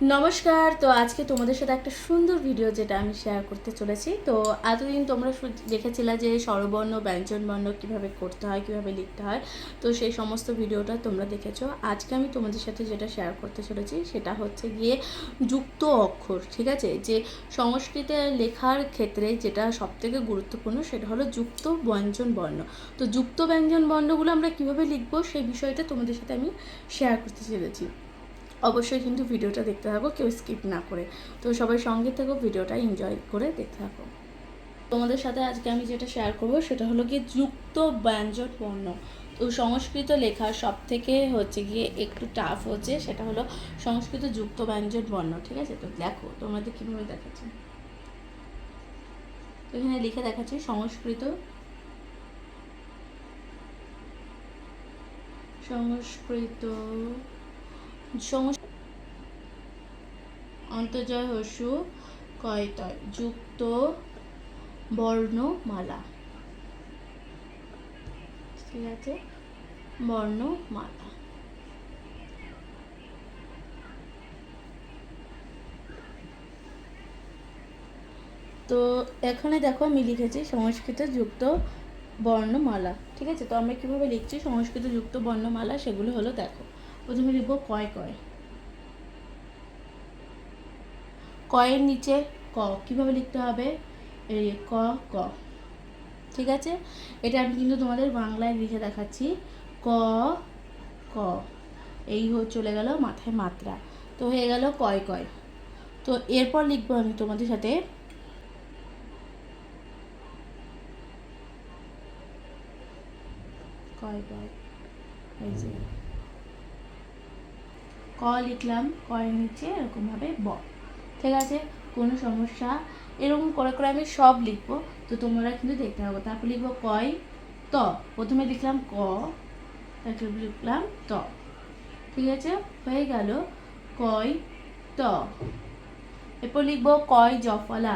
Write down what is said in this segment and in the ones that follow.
নমস্কার। তো আজকে তোমাদের সাথে একটা সুন্দর ভিডিও যেটা আমি শেয়ার করতে চলেছি। তো এতদিন তোমরা দেখেছিলে যে স্বরবর্ণ ব্যঞ্জনবর্ণ কীভাবে করতে হয়, কীভাবে লিখতে হয়। তো সেই সমস্ত ভিডিওটা তোমরা দেখেছো। আজকে আমি তোমাদের সাথে যেটা শেয়ার করতে চলেছি সেটা হচ্ছে গিয়ে যুক্ত অক্ষর। ঠিক আছে, যে সংস্কৃতে লেখার ক্ষেত্রে যেটা সবথেকে গুরুত্বপূর্ণ সেটা হলো যুক্ত ব্যঞ্জন বর্ণ। তো যুক্ত ব্যঞ্জন বর্ণগুলো আমরা কীভাবে লিখবো সেই বিষয়টা তোমাদের সাথে আমি শেয়ার করতে চলেছি। অবশ্যই কিন্তু ভিডিওটা দেখতে থাকো, কেউ স্কিপ না করে। তো সবাই সঙ্গে থেকো, ভিডিওটা এনজয় করে দেখতে থাকো। তোমাদের সাথে আজকে আমি যেটা শেয়ার করব সেটা হলো গিয়ে যুক্ত ব্যঞ্জন বর্ণ। তো সংস্কৃত লেখার সব থেকে হচ্ছে গিয়ে একটু টাফ হচ্ছে সেটা হলো সংস্কৃত যুক্ত ব্যঞ্জন বর্ণ। ঠিক আছে, তো দেখো তোমাদের কীভাবে দেখাচ্ছি। তো এখানে লিখে দেখাচ্ছি সংস্কৃত সংস্কৃত অন্তর্জয় হস্যু কয়তয় যুক্ত বর্ণমালা। ঠিক আছে, বর্ণমালা। তো এখানে দেখো আমি লিখেছি সংস্কৃত যুক্ত বর্ণমালা। ঠিক আছে, তো আমরা কীভাবে লিখছি সংস্কৃত যুক্ত বর্ণমালা সেগুলো হলো দেখো। প্রথমে লিখবো কয় কয়, কয়ের নিচে ক। কীভাবে লিখতে হবে, এই ক ক। ঠিক আছে, এটা আমি কিন্তু তোমাদের বাংলায় লিখে দেখাচ্ছি। ক ক, এই চলে গেল মাথায় মাত্রা। তো হয়ে গেল কয় কয়। তো এরপর লিখবো আমি তোমাদের সাথে কয় কয়। এই যে ক লিখলাম, কয়ের নিচে এরকমভাবে ব। ঠিক আছে, কোনো সমস্যা এরকম করে করে আমি সব লিখবো। তো তোমরা কিন্তু দেখতে হবে। তারপর লিখবো কয় ত। প্রথমে লিখলাম ক, তারপর লিখলাম ত। ঠিক আছে, হয়ে গেল কয় ত। এরপর লিখবো কয় জফলা,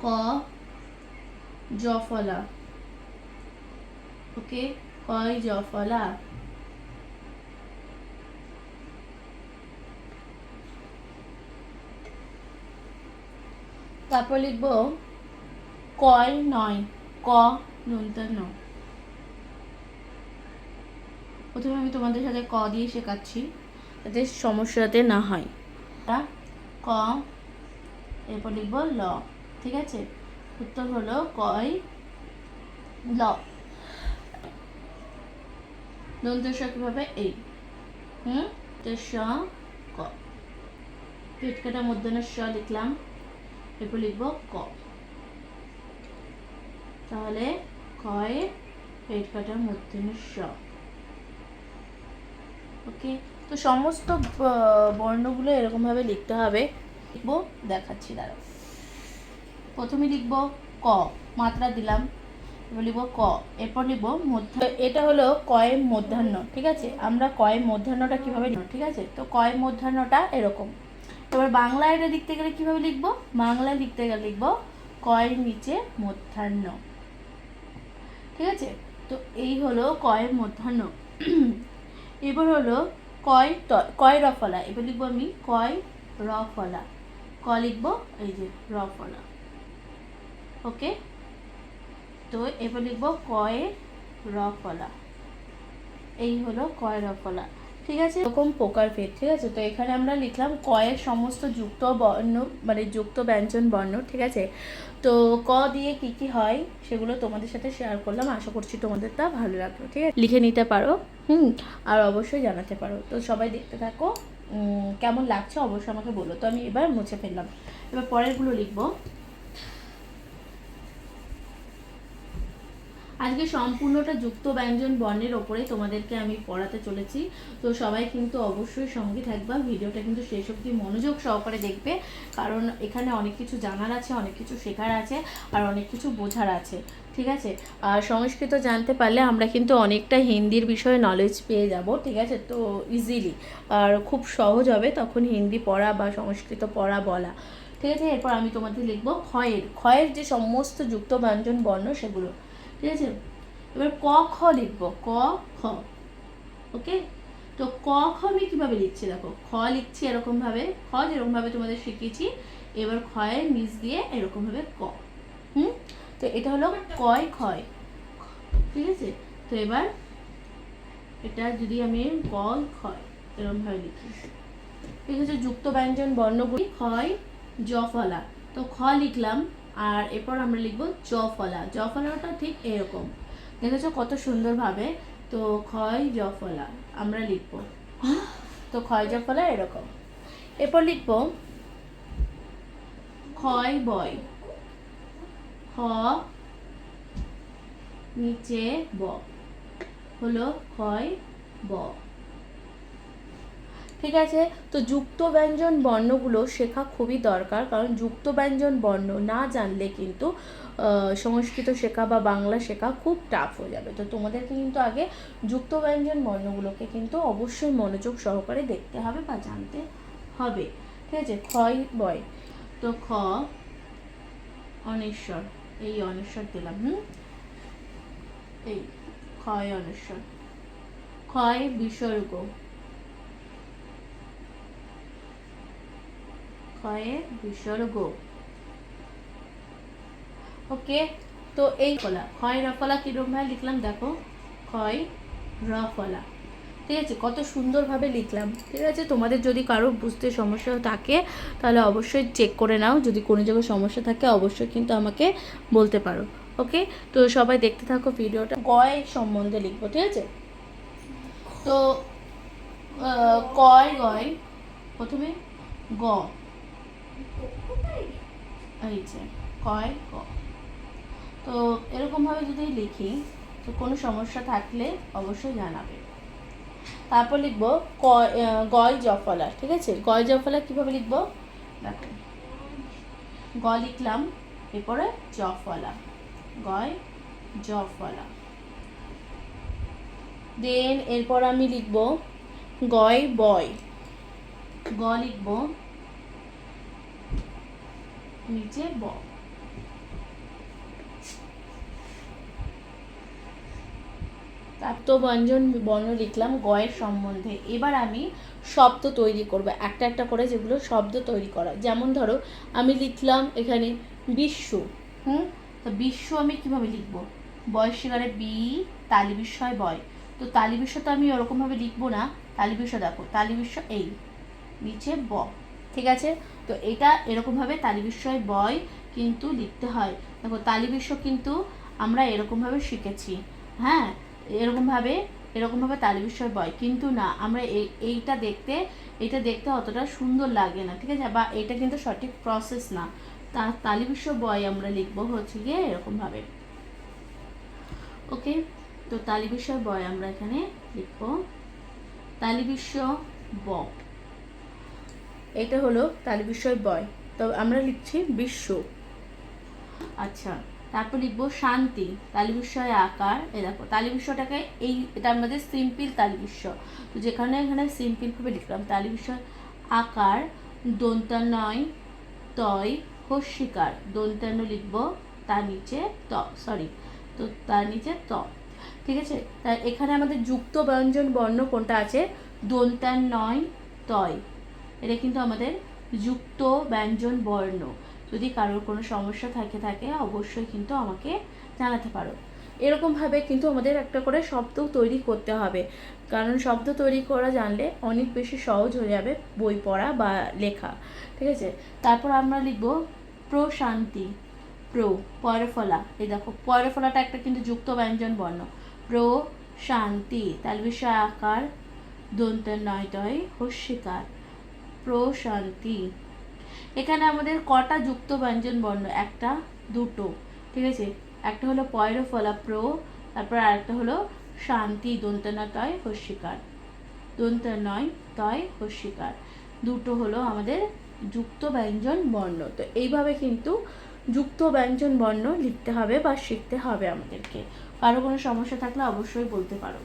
ক জফলা। ওকে, কয় জফলা। তারপর লিখবো কয় নয়, ক ন। প্রথমে আমি তোমাদের সাথে ক দিয়ে শেখাচ্ছি যাতে সমস্যাতে না হয়। ক, এরপর লিখবো ল। ঠিক আছে, উত্তর হলো কয় ল। দন্তস্ব কিভাবে, এই স ক। পেট কাটা মধ্যাহ্ন স লিখলাম, এরপর লিখবো ক। তাহলে কয় পেট কাটা মধ্যাহ্ন স। ওকে, তো সমস্ত বর্ণগুলো এরকমভাবে লিখতে হবে। লিখবো, দেখাচ্ছি দাঁড়াও। প্রথমে লিখবো ক, মাত্রা দিলাম। এবার লিখবো ক, এরপর লিখবো মধ্যাহ্ন। এটা হলো কয়ের মধ্যাহ্ন। ঠিক আছে, আমরা কয়ের মধ্যাহ্নটা কীভাবে লিখব, ঠিক আছে। তো কয়ের মধ্যাহ্নটা এরকম। এবার বাংলায় এটা লিখতে গেলে কীভাবে লিখবো, বাংলায় লিখতে গেলে লিখবো কয়ের নিচে মধ্যাহ্ন। ঠিক আছে, তো এই হলো কয়ের মধ্যাহ্ন। এবার হলো কয় কয় রফলা। এবার লিখবো আমি কয় রফলা। ক লিখবো, এই যে রফলা। ওকে, তো এবার লিখবো কয় রফলা। এই হলো কয় রফলা। ঠিক আছে, এরকম প্রকারভেদ। ঠিক আছে, তো এখানে আমরা লিখলাম কয়ের সমস্ত যুক্ত বর্ণ, মানে যুক্ত ব্যঞ্জন বর্ণ। ঠিক আছে, তো ক দিয়ে কি কি হয় সেগুলো তোমাদের সাথে শেয়ার করলাম। আশা করছি তোমাদের তা ভালো লাগলো। ঠিক আছে, লিখে নিতে পারো, আর অবশ্যই জানাতে পারো। তো সবাই দেখতে থাকো, কেমন লাগছে অবশ্যই আমাকে বলো। তো আমি এবার মুছে ফেললাম, এবার পরেরগুলো লিখবো। আজকে সম্পূর্ণটা যুক্ত ব্যঞ্জন বর্ণের ওপরে তোমাদেরকে আমি পড়াতে চলেছি। তো সবাই কিন্তু অবশ্যই সঙ্গে থাকবা, ভিডিওটা কিন্তু শেষ অবধি মনোযোগ সহকারে দেখবে, কারণ এখানে অনেক কিছু জানার আছে, অনেক কিছু শেখার আছে, আর অনেক কিছু বোঝার আছে। ঠিক আছে, আর সংস্কৃত জানতে পারলে আমরা কিন্তু অনেকটা হিন্দির বিষয়ে নলেজ পেয়ে যাব। ঠিক আছে, তো ইজিলি আর খুব সহজ হবে তখন হিন্দি পড়া বা সংস্কৃত পড়া বলা। ঠিক আছে, এরপর আমি তোমাদের লিখবো ক্ষয়ের যে সমস্ত যুক্ত ব্যঞ্জন বর্ণ সেগুলো। ঠিক আছে, এবার ক খ লিখবো, ক খ। ওকে, তো ক খ আমি কীভাবে লিখছি দেখো, খ লিখছি এরকমভাবে, খ যেরকমভাবে তোমাদের শিখিয়েছি, এবার খয়ের নিচ দিয়ে এরকমভাবে ক। তো এটা হলো কয় ক্ষয়, ঠিক আছে। তো এবার এটা যদি আমি কয় ক্ষয় এরকমভাবে লিখি, ঠিক আছে। যুক্ত ব্যঞ্জন বর্ণগুলি ক্ষয় জ ফলা, তো খ লিখলাম, আর এরপর আমরা লিখবো জ ফলা। জ ফলাটা ঠিক এরকম, দেখেছো কত সুন্দরভাবে। তো ক্ষয় জ ফলা আমরা লিখবো, তো ক্ষয় জ ফলা এরকম। এরপর লিখবো ক্ষয় বয়, খ নিচে ব হলো ক্ষয় ব, ঠিক আছে। তো যুক্ত ব্যঞ্জন বর্ণগুলো শেখা খুবই দরকার, কারণ যুক্ত ব্যঞ্জন বর্ণ না জানলে কিন্তু সংস্কৃত শেখা বা বাংলা শেখা খুব টাফ হয়ে যাবে। তো তোমাদেরকে কিন্তু আগে যুক্ত ব্যঞ্জন বর্ণগুলোকে কিন্তু অবশ্যই মনোযোগ সহকারে দেখতে হবে বা জানতে হবে, ঠিক আছে। ক্ষয় বয়, তো খ অনেশ্বর, এই অনেশ্বর দিলাম, এই ক্ষয় অনেশ্বর, ক্ষয় বিসর্গ, ক্ষয়ে বিসর্গ, ওকে। তো এই ফলা ক্ষয় রফলা কিরকম ভাবে লিখলাম দেখো, ক্ষয় রফলা, ঠিক আছে। কত সুন্দরভাবে লিখলাম, ঠিক আছে। তোমাদের যদি কারো বুঝতে সমস্যা থাকে তাহলে অবশ্যই চেক করে নাও, যদি কোনো জায়গায় সমস্যা থাকে অবশ্যই কিন্তু আমাকে বলতে পারো, ওকে। তো সবাই দেখতে থাকো ভিডিওটা। গয় সম্বন্ধে লিখবো, ঠিক আছে। তো কয় গয়, প্রথমে গ, এই যে কয় গ, তো এরকমভাবে যদি লিখি তো কোনো সমস্যা থাকলে অবশ্যই জানাবে। তারপর লিখবো গয় জফলা, ঠিক আছে। গয় জফলা কীভাবে লিখবো দেখো, গ লিখলাম, এরপরে জফলা, গয় জফলা। দেন এরপর আমি লিখবো গয় বয়, গ লিখবো নিচে ব, তো ব্যঞ্জন বর্ণ লিখলাম গয়ের সম্বন্ধে। এবার আমি শব্দ তৈরি করব একটা একটা করে, যেগুলো শব্দ তৈরি করা। যেমন ধরো আমি লিখলাম এখানে বিশ্ব, তো বিশ্ব আমি কিভাবে লিখব, বয় শিকারে বি, তালি বিস্ময় বয়। তো তালি বিশ্ব তো আমি ওরকমভাবে লিখবো না, তালি বিশ্ব দেখো, তালি বিশ্ব এই নিচে ব, ঠিক আছে। তো এটা এরকমভাবে তালি বিস্ময় বয় কিন্তু লিখতে হয়। দেখো তালি বিশ্ব কিন্তু আমরা এরকমভাবে শিখেছি, হ্যাঁ, এরকমভাবে তালি বিস্ময় বয়, কিন্তু না আমরা এইটা দেখতে অতটা সুন্দর লাগে না, ঠিক আছে, বা এটা কিন্তু সঠিক প্রসেস না। তালি বিশ্ব বয় আমরা লিখবো হচ্ছে গিয়ে এরকমভাবে, ওকে। তো তালি বিষয় বয় আমরা এখানে লিখবো তালি বিশ্ব ব, এটা হলো তালি বিষয় বয়, তো আমরা লিখছি বিশ্ব। আচ্ছা, তারপর লিখবো শান্তি, তালি বিস্ময় আকার, এই দেখো তালি বিস্ময়টাকে এটা আমাদের সিম্পল তালি বিশ্ব, তো যেখানে এখানে সিম্পলভাবে লিখলাম তালি বিস্ময় আকার, দন্তান্বয় তয় হস্যিকার, দন্তান্ন লিখবো তার নিচে ত, সরি, তো তার নিচে ত, ঠিক আছে। তাই এখানে আমাদের যুক্ত ব্যঞ্জন বর্ণ কোনটা আছে, দন্তান্বয় তয়, এটা কিন্তু আমাদের যুক্ত ব্যঞ্জন বর্ণ। যদি কারোর কোনো সমস্যা থাকে অবশ্যই কিন্তু আমাকে জানাতে পারো। এরকমভাবে কিন্তু আমাদের একটা করে শব্দ তৈরি করতে হবে, কারণ শব্দ তৈরি করা জানলে অনেক বেশি সহজ হয়ে যাবে বই পড়া বা লেখা, ঠিক আছে। তারপর আমরা লিখবো প্রশান্তি, পয়রফলা, এই দেখো পয়রফলাটা একটা কিন্তু যুক্ত ব্যঞ্জন বর্ণ, শান্তি, তাল বিষয় আকার, দন্তান্বয় তয় হস্যিকার, প্রশান্তি। এখানে আমাদের কটা যুক্ত ব্যঞ্জন বর্ণ, একটা দুটো, ঠিক আছে। একটা হলো পয়রফলা তারপর আরেকটা হলো শান্তি, দন্তান্বয় তয় হস্যিকার, দন্তান্বয় তয় হস্যিকার, দুটো হলো আমাদের যুক্ত ব্যঞ্জন বর্ণ। তো এইভাবে কিন্তু যুক্ত ব্যঞ্জন বর্ণ লিখতে হবে বা শিখতে হবে আমাদেরকে। কারো কোনো সমস্যা থাকলে অবশ্যই বলতে পারো।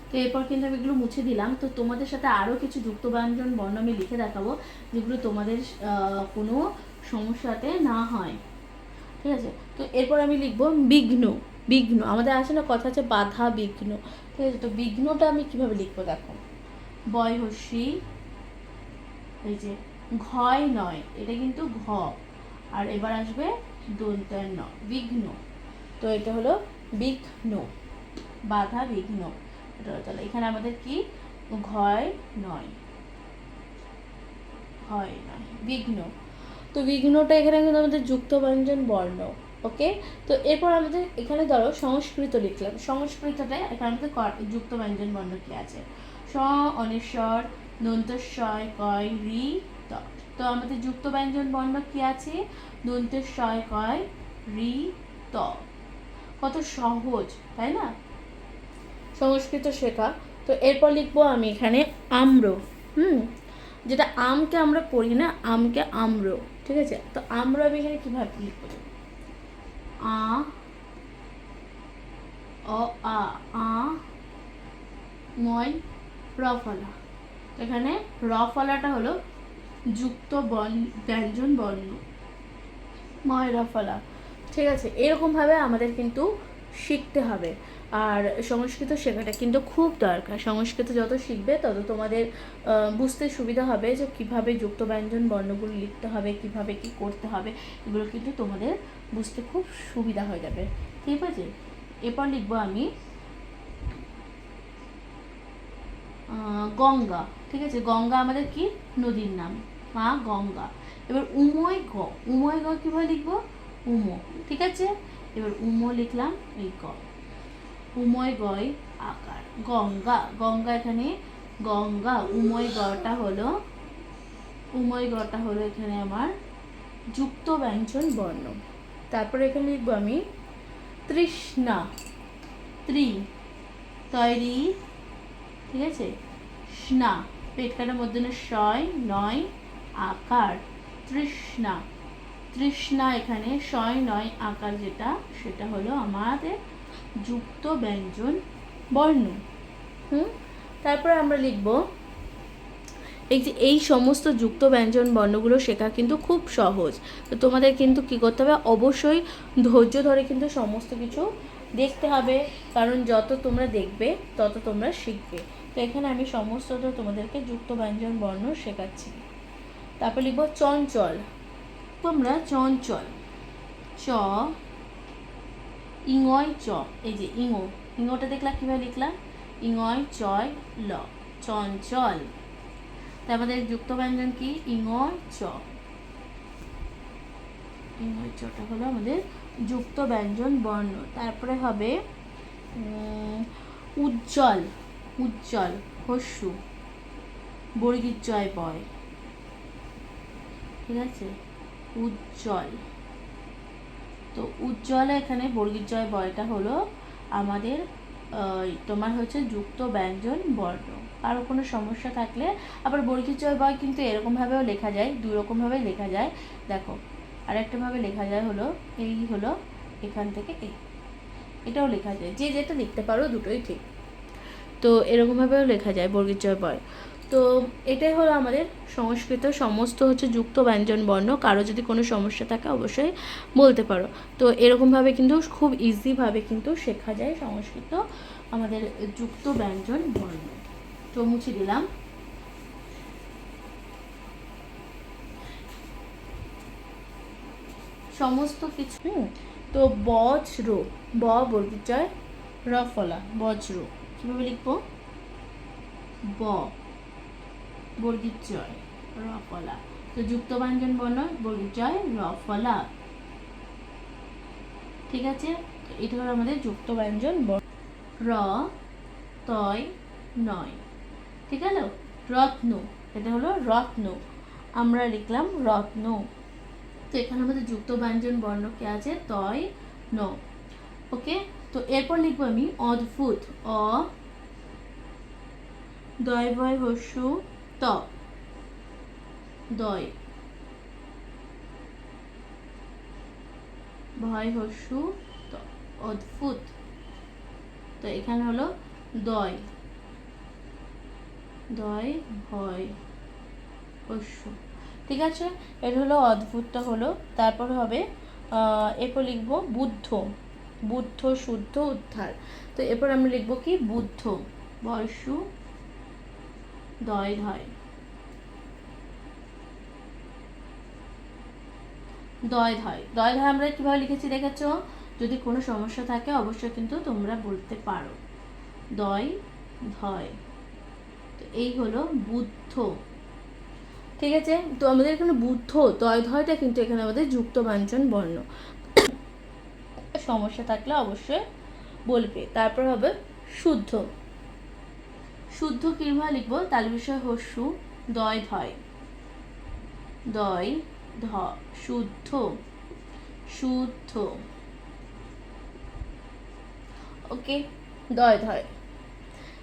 তো এরপর কিন্তু আমি এগুলো মুছে দিলাম। তো তোমাদের সাথে আরও কিছু যুক্ত ব্যঞ্জন বর্ণ আমি লিখে দেখাবো, যেগুলো তোমাদের কোনো সমস্যাতে না হয়, ঠিক আছে। তো এরপর আমি লিখবো বিঘ্ন, বিঘ্ন, আমাদের আছে না কথা আছে বাধা বিঘ্ন, ঠিক আছে। তো বিঘ্নটা আমি কিভাবে লিখবো দেখো, বয় হস্যি, এই যে ঘয় নয়, এটা কিন্তু ঘ, আর এবার আসবে দন্তের ন, বিঘ্ন। তো এটা হলো বিঘ্ন, বাধা বিঘ্ন। এটা হলো, তাহলে এখানে আমাদের কি ঘয় নয়, হয় নয়, বিঘ্ন। তো বিঘ্নটা এখানে কিন্তু আমাদের যুক্ত ব্যঞ্জন বর্ণ। ওকে, তো এরপর আমাদের এখানে ধরো সংস্কৃত লিখলাম, সংস্কৃতটায় এখানে আমাদের যুক্ত ব্যঞ্জন বর্ণ কি আছে, স, অনিশ্বর, দন্তস্বয়, কয়, রি, ত। তো আমাদের যুক্ত ব্যঞ্জন বর্ণ কি আছে, দন্তস্বয়, কয়, রি, ত। কত সহজ তাই না সংস্কৃত শেখা। তো এরপর লিখবো আমি এখানে আম্র, যেটা আমকে আমরা পড়ি না, আমকে আম্র, ঠিক আছে। তো আম্র আমি এখানে কিভাবে লিখবো, আ, অ, আ, আ, নয়, র ফলা। এখানে র ফলাটা হলো যুক্ত ব্যঞ্জন বর্ণ, ময় র ফলা, ঠিক আছে। এরকমভাবে আমাদের কিন্তু শিখতে হবে। আর সংস্কৃত শেখাটা কিন্তু খুব দরকার, সংস্কৃত যত শিখবে তত তোমাদের বুঝতে সুবিধা হবে যে কীভাবে যুক্ত ব্যঞ্জন বর্ণগুলো লিখতে হবে, কিভাবে কি করতে হবে, এগুলো কিন্তু তোমাদের বুঝতে খুব সুবিধা হয়ে যাবে, ঠিক আছে। এরপর লিখবো আমি গঙ্গা, ঠিক আছে। গঙ্গা আমাদের কি নদীর নাম, মা গঙ্গা। এবার উময় গ, উময় গ কীভাবে লিখবো, উম, ঠিক আছে। এবার উম লিখলাম, এই গ, উময় গয় আকার, গঙ্গা, গঙ্গা এখানে গঙ্গা, উময় গটা হলো, উময় গটা হলো এখানে আমার যুক্ত ব্যঞ্জন বর্ণ। তারপরে এখানে লিখবো আমি তৃষ্ণা, ত্রি, তৈরি, ঠিক আছে, স্না, পেট কাটার মধ্যে শয়, নয়, আকার, তৃষ্ণা, তৃষ্ণা এখানে শয় নয় আকার যেটা, সেটা হলো আমাদের যুক্ত ব্যঞ্জন বর্ণ। তারপরে আমরা লিখব, এই যে এই সমস্ত যুক্ত ব্যঞ্জন বর্ণগুলো শেখা কিন্তু খুব সহজ। তো তোমাদের কিন্তু কী করতে হবে, অবশ্যই ধৈর্য ধরে কিন্তু সমস্ত কিছু দেখতে হবে, কারণ যত তোমরা দেখবে তত তোমরা শিখবে। তো এখানে আমি সমস্তটা তোমাদেরকে যুক্ত ব্যঞ্জন বর্ণ শেখাচ্ছি। তারপর লিখব চঞ্চল, তোমরা চঞ্চল, চ, ইঙয় চ, এই যে ইঙো, ইঙোটা দেখলাম কীভাবে লিখলাম, ইঙয় চয় ল, চঞ্চল। তাই আমাদের যুক্ত ব্যঞ্জন কি, ইঙয় চ, ইঙয় চটা হলো আমাদের যুক্ত ব্যঞ্জন বর্ণ। তারপরে হবে উজ্জ্বল, উজ্জ্বল, হস্যু, বর্গীর জয় বয়, ঠিক আছে, উজ্জ্বল। তো উজ্জ্বলে এখানে বর্গীর জয় বয়টা হলো আমাদের তোমার হচ্ছে যুক্ত ব্যঞ্জন বর্ণ। আরও কোনো সমস্যা থাকলে আবার বর্গীর জয় বয় কিন্তু এরকমভাবেও লেখা যায়, দুই রকমভাবে লেখা যায়। দেখো আরেকটাভাবে লেখা যায় হলো, এই হলো এখান থেকে এই, এটাও লেখা যায়, যে যেটা লিখতে পারো দুটোই ঠিক। তো এরকমভাবেও লেখা যায় বর্গীর জয় বয়। তো এটাই হলো আমাদের সংস্কৃত সমস্ত হচ্ছে যুক্ত ব্যঞ্জন বর্ণ। কারো যদি কোনো সমস্যা থাকে অবশ্যই বলতে পারো। তো এরকমভাবে কিন্তু খুব ইজিভাবে কিন্তু শেখা যায় সংস্কৃত আমাদের যুক্ত ব্যঞ্জন বর্ণ। তো মুছে দিলাম। সমস্ত কিছু। তো বজ্র, ব বর্গীর জয়, র ফলা, বজ্র কীভাবে লিখবো, ব বর্গীর জয়, র ফলা। তো যুক্ত ব্যঞ্জন বর্ণ বর্গীর জয়, র ফলা, ঠিক আছে। এটা হলো আমাদের যুক্ত ব্যঞ্জন বর্ণ। র, তয়, নয়, ঠিক আছে। রত্ন, এটা হলো রত্ন, আমরা লিখলাম রত্ন। তো এখানে আমাদের যুক্ত ব্যঞ্জন বর্ণ কে আছে, তয়, ন, ওকে। তো এরপর লিখবো আমি অদ্ভুত, অ, দয় বয় হস্যু, ত, দয়, ভয় হস্যু ত, অদ্ভুত। তো এখানে হলো দয়, দয় ভয় হস্যু, ঠিক আছে। এটা হলো অদ্ভুতটা হলো। তারপর হবে এরপর লিখবো বুদ্ধ, বুদ্ধ শুদ্ধ উদ্ধার। তো এরপর আমরা লিখবো কি বুদ্ধ, বর্ষু দয় ধয়, দয় ধয়। দয় ধয় আমরা কিভাবে লিখেছি দেখেছো? যদি কোনো সমস্যা থাকে অবশ্যই কিন্তু তোমরা বলতে পারো। দয় ধয়, তো এই হলো বুদ্ধ। ঠিক আছে, তো আমাদের এখানে বুদ্ধ দয় ধয়টা কিন্তু এখানে আমাদের যুক্ত ব্যঞ্জন বর্ণ। সমস্যা থাকলে অবশ্যই বলবে। তারপর হবে শুদ্ধ। শুদ্ধ কিভাবে লিখবো? তাল বিষয় হস্যু দয় ধয়, দয় ধ, শুদ্ধ শুদ্ধ। ওকে, দয় ধয়।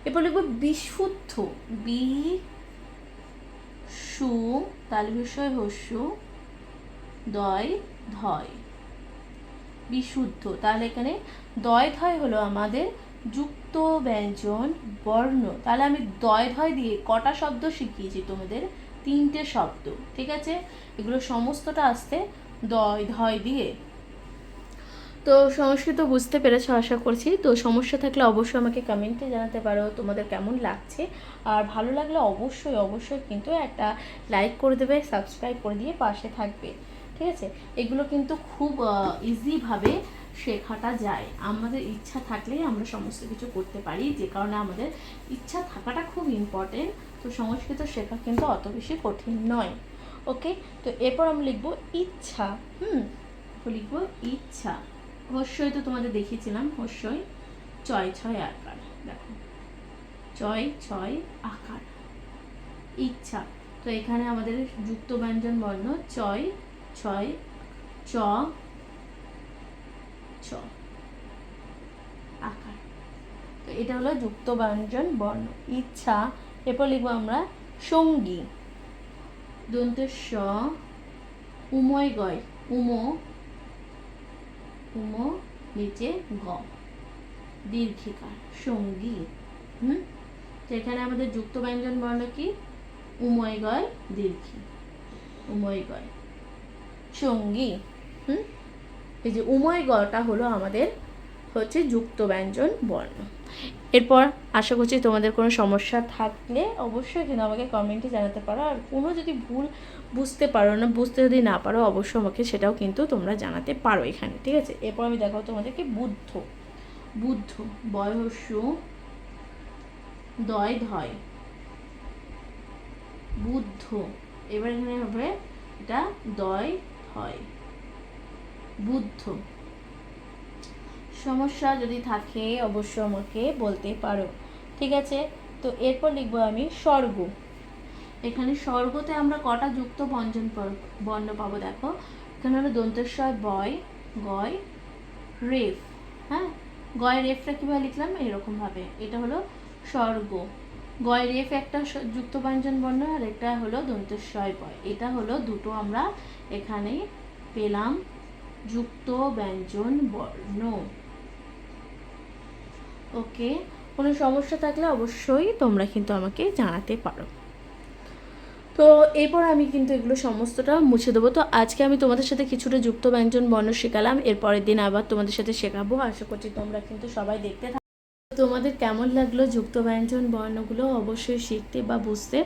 এরপর লিখবো বিশুদ্ধ, বি সু তাল বিষয় হস্যু দয় ধয়, বিশুদ্ধ। তাহলে এখানে দয় ধয় হলো আমাদের যুক্ত ব্যঞ্জন বর্ণ। তাহলে আমি দয় ধয় দিয়ে কটা শব্দ শিখিয়েছি তোমাদের? 3টে শব্দ। ঠিক আছে, এগুলো সমস্তটা আসতে দয় ধয় দিয়ে। তো সংস্কৃত বুঝতে পেরেছো আশা করছি। তো সমস্যা থাকলে অবশ্যই আমাকে কমেন্টে জানাতে পারো তোমাদের কেমন লাগছে। আর ভালো লাগলে অবশ্যই অবশ্যই কিন্তু একটা লাইক করে দেবে, সাবস্ক্রাইব করে দিয়ে পাশে থাকবে। ঠিক আছে, এগুলো কিন্তু খুব ইজিভাবে শেখাটা যায়। আমাদের ইচ্ছা থাকলেই আমরা সমস্ত কিছু করতে পারি, যে কারণে আমাদের ইচ্ছা থাকাটা খুব ইম্পর্টেন্ট। তো সংস্কৃত শেখা কিন্তু অত বেশি কঠিন নয়। ওকে, তো এরপর আমরা লিখবো ইচ্ছা। লিখবো ইচ্ছা। হস্যই তো তোমাদের দেখিয়েছিলাম, হস্যই চয় ছয় আকার। দেখো চয় ছয় আকার, ইচ্ছা। তো এখানে আমাদের যুক্ত ব্যঞ্জন বর্ণ চয় ছয়, চ ছ আকার। তো এটা হলো যুক্ত ব্যঞ্জন বর্ণ ইচ্ছা। এরপর লিখবো আমরা সঙ্গী, দন্তের স, উময় গয়, উমো উমো নিচে গ, দীর্ঘিকার, সঙ্গী। তো এখানে আমাদের যুক্ত ব্যঞ্জন বর্ণ কি? উময় গয় দীর্ঘি, উময় গয়, সঙ্গী। এই যে উময় গটা হলো আমাদের হচ্ছে যুক্ত ব্যঞ্জন বর্ণ। এরপর আশা করছি তোমাদের কোনো সমস্যা থাকলে অবশ্যই কিন্তু আমাকে কমেন্টে জানাতে পারো। আর কোনো যদি ভুল বুঝতে পারো না, বুঝতে যদি না পারো অবশ্যই আমাকে সেটাও কিন্তু তোমরা জানাতে পারো এখানে। ঠিক আছে, এরপর আমি দেখাবো তোমাদেরকে বুদ্ধ। বুদ্ধ বয়স্যু দয় ধয়, বুদ্ধ। এবার এখানে হবে এটা দয় ধয়, বুদ্ধ। সমস্যা যদি থাকে অবশ্যই আমাকে বলতে পারো। ঠিক আছে, তো এরপর লিখবো আমি স্বর্গ। এখানে স্বর্গতে আমরা কটা যুক্ত ব্যঞ্জন বর্ণ পাবো দেখো। এখানে হলো দন্তেশ্বয় বয়, গয় রেফ। হ্যাঁ, গয় রেফটা কীভাবে লিখলাম এরকমভাবে। এটা হলো স্বর্গ, গয় রেফ একটা যুক্ত ব্যঞ্জন বর্ণ, আর এটা হলো দন্তেশ্বয় বয়। এটা হলো দুটো আমরা এখানে পেলাম যুক্ত ব্যঞ্জন বর্ণ। ওকে, কোনো সমস্যা থাকলে অবশ্যই তোমরা কিন্তু আমাকে জানাতে পারো। তো এরপর আমি কিন্তু এগুলো সমস্তটা মুছে দেবো। তো আজকে আমি তোমাদের সাথে কিছুটা যুক্ত ব্যঞ্জন বর্ণ শেখালাম, এরপরের দিন আবার তোমাদের সাথে শেখাবো। আশা করছি তোমরা কিন্তু সবাই দেখতে থাকো। তোমাদের কেমন লাগলো যুক্ত ব্যঞ্জন বর্ণগুলো অবশ্যই শিখতে বা বুঝতে,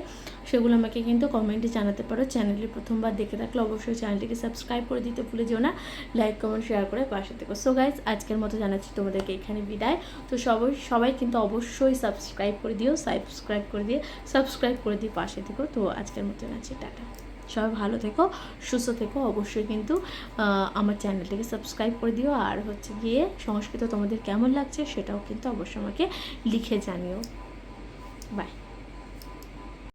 সেগুলো আমাকে কিন্তু কমেন্টে জানাতে পারো। চ্যানেলে প্রথমবার দেখে থাকলে অবশ্যই চ্যানেলটিকে সাবস্ক্রাইব করে দিতে ভুলে যেও না। লাইক কমেন্ট শেয়ার করে পাশে থেকো। সো গাইজ, আজকের মতো জানাচ্ছি তোমাদেরকে এখানে বিদায়। তো সবাই কিন্তু অবশ্যই সাবস্ক্রাইব করে দিও, সাবস্ক্রাইব করে দিয়ে পাশে থেকো। তো আজকের মতো জানাচ্ছি টাটা। সবাই ভালো থেকো, সুস্থ থেকো। অবশ্যই কিন্তু আমার চ্যানেলটিকে সাবস্ক্রাইব করে দিও। আর হচ্ছে গিয়ে সংস্কৃত তোমাদের কেমন লাগছে সেটাও কিন্তু অবশ্যই আমাকে লিখে জানিও। বাই।